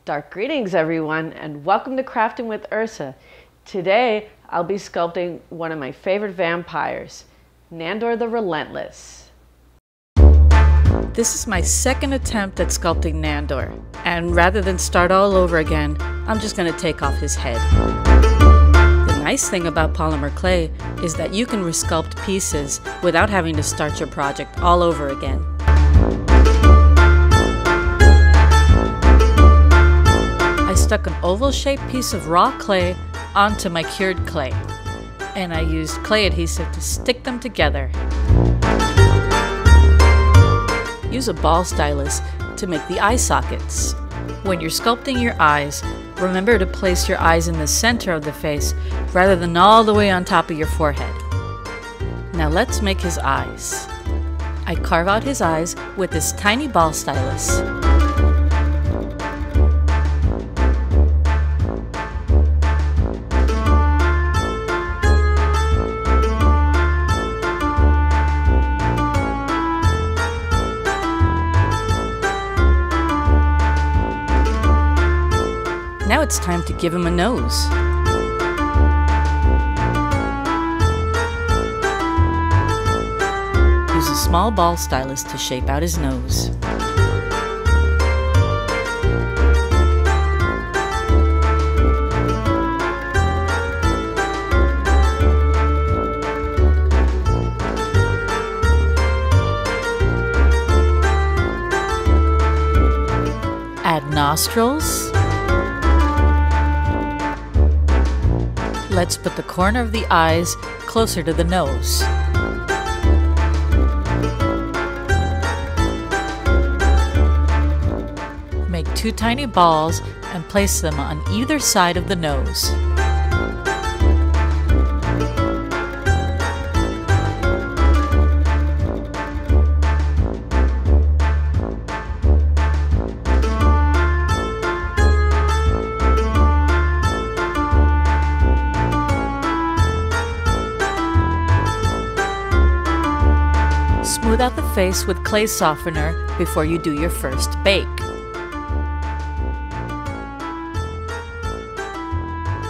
Dark greetings, everyone, and welcome to Crafting with Ursa. Today, I'll be sculpting one of my favorite vampires, Nandor the Relentless. This is my second attempt at sculpting Nandor, and rather than start all over again, I'm just going to take off his head. The nice thing about polymer clay is that you can resculpt pieces without having to start your project all over again. I stuck an oval-shaped piece of raw clay onto my cured clay, and I used clay adhesive to stick them together. Use a ball stylus to make the eye sockets. When you're sculpting your eyes, remember to place your eyes in the center of the face rather than all the way on top of your forehead. Now let's make his eyes. I carve out his eyes with this tiny ball stylus. Now it's time to give him a nose. Use a small ball stylus to shape out his nose. Add nostrils. Let's put the corner of the eyes closer to the nose. Make two tiny balls and place them on either side of the nose. Smooth out the face with clay softener before you do your first bake.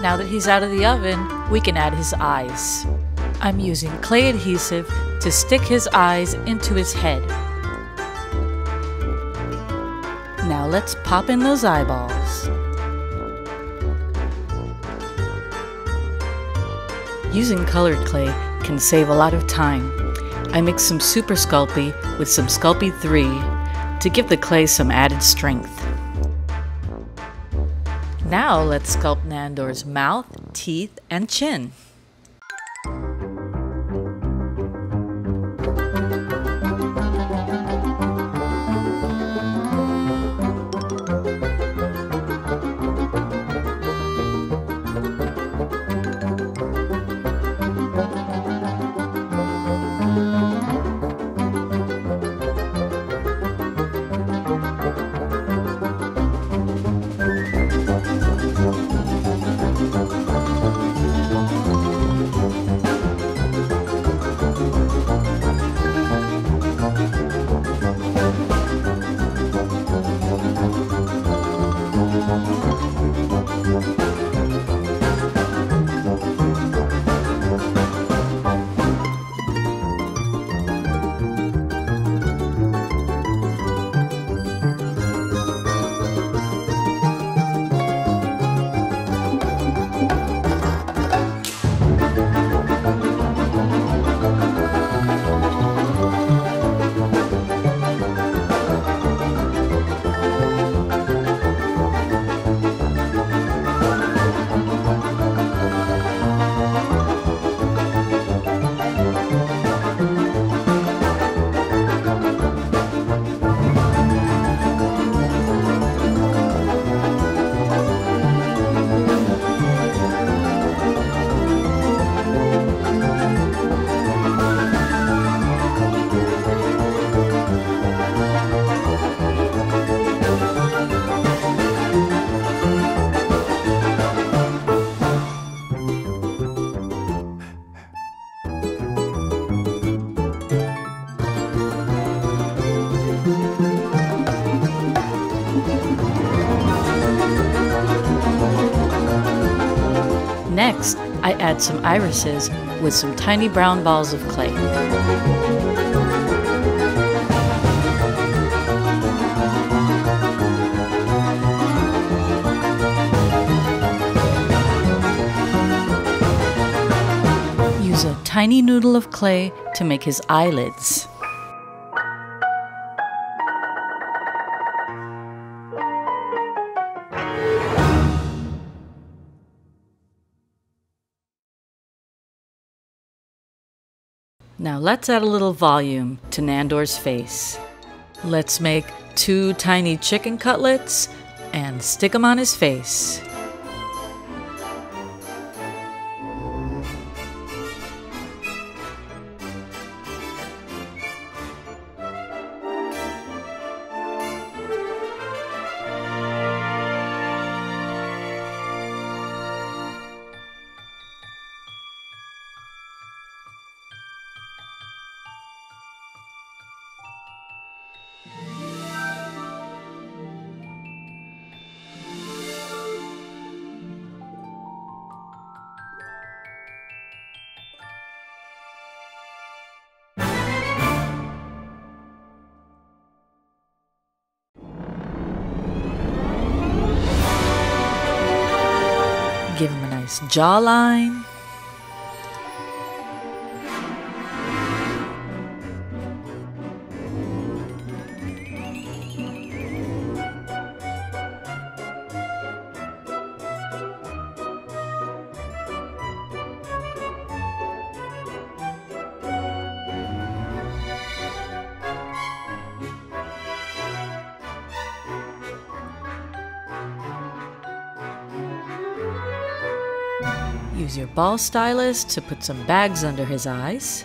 Now that he's out of the oven, we can add his eyes. I'm using clay adhesive to stick his eyes into his head. Now let's pop in those eyeballs. Using colored clay can save a lot of time. I mixed some Super Sculpey with some Sculpey 3 to give the clay some added strength. Now let's sculpt Nandor's mouth, teeth, and chin. Next, I add some irises with some tiny brown balls of clay. Use a tiny noodle of clay to make his eyelids. Now let's add a little volume to Nandor's face. Let's make 2 tiny chicken cutlets and stick them on his face. Give him a nice jawline. Use your ball stylus to put some bags under his eyes.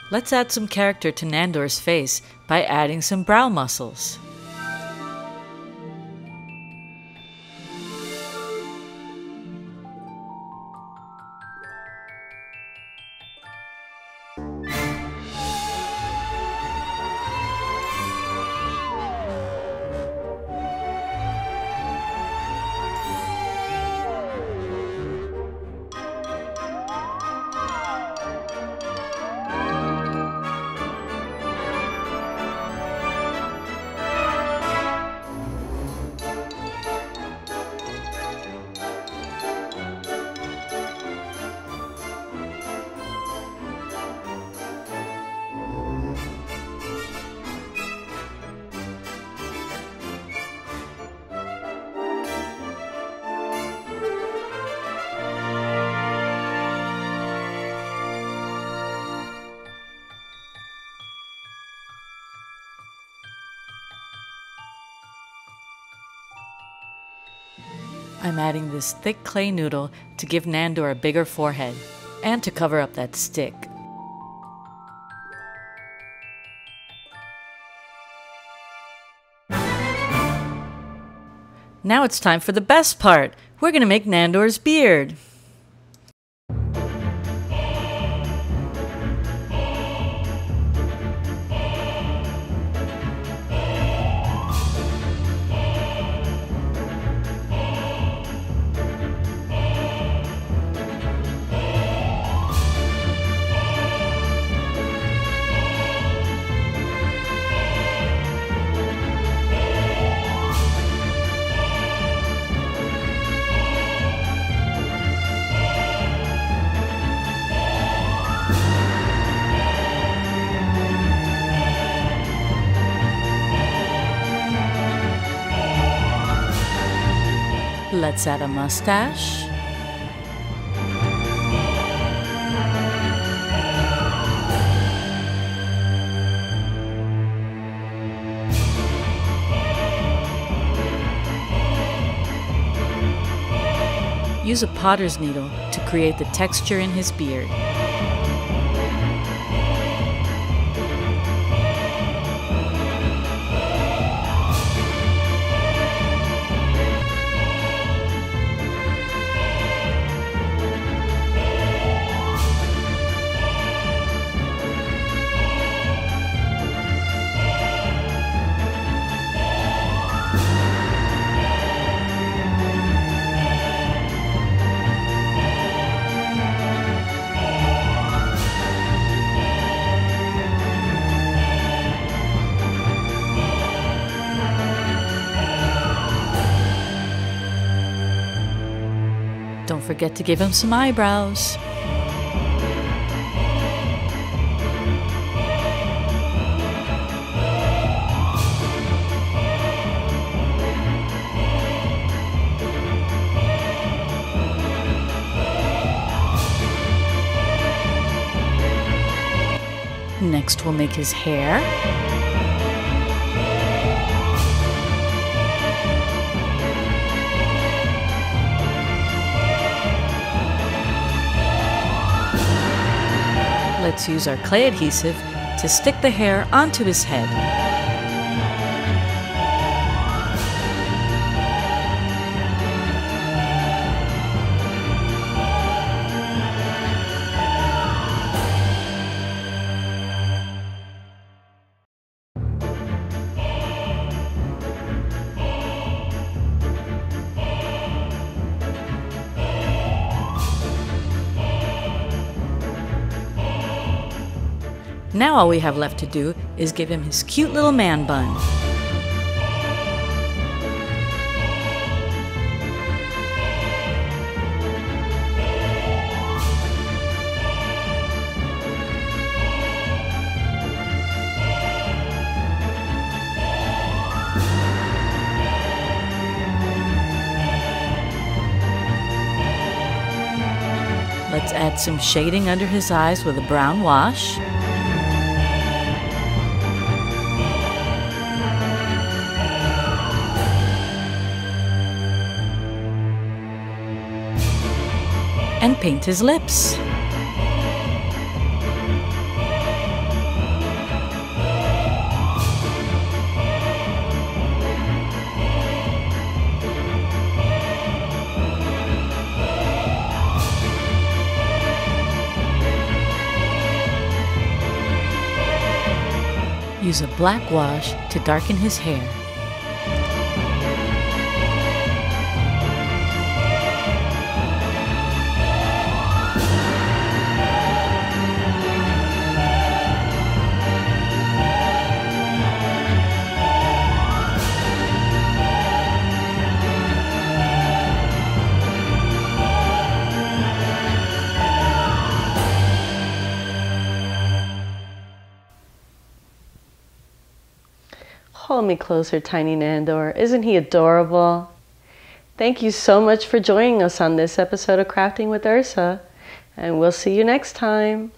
Let's add some character to Nandor's face by adding some brow muscles. I'm adding this thick clay noodle to give Nandor a bigger forehead and to cover up that stick. Now it's time for the best part. We're going to make Nandor's beard. Let's add a mustache. Use a potter's needle to create the texture in his beard. Don't forget to give him some eyebrows. Next, we'll make his hair. Let's use our clay adhesive to stick the hair onto his head. Now all we have left to do is give him his cute little man bun. Let's add some shading under his eyes with a brown wash. And paint his lips. Use a black wash to darken his hair. Hold me closer, tiny Nandor. Isn't he adorable? Thank you so much for joining us on this episode of Crafting with Ursa, and we'll see you next time.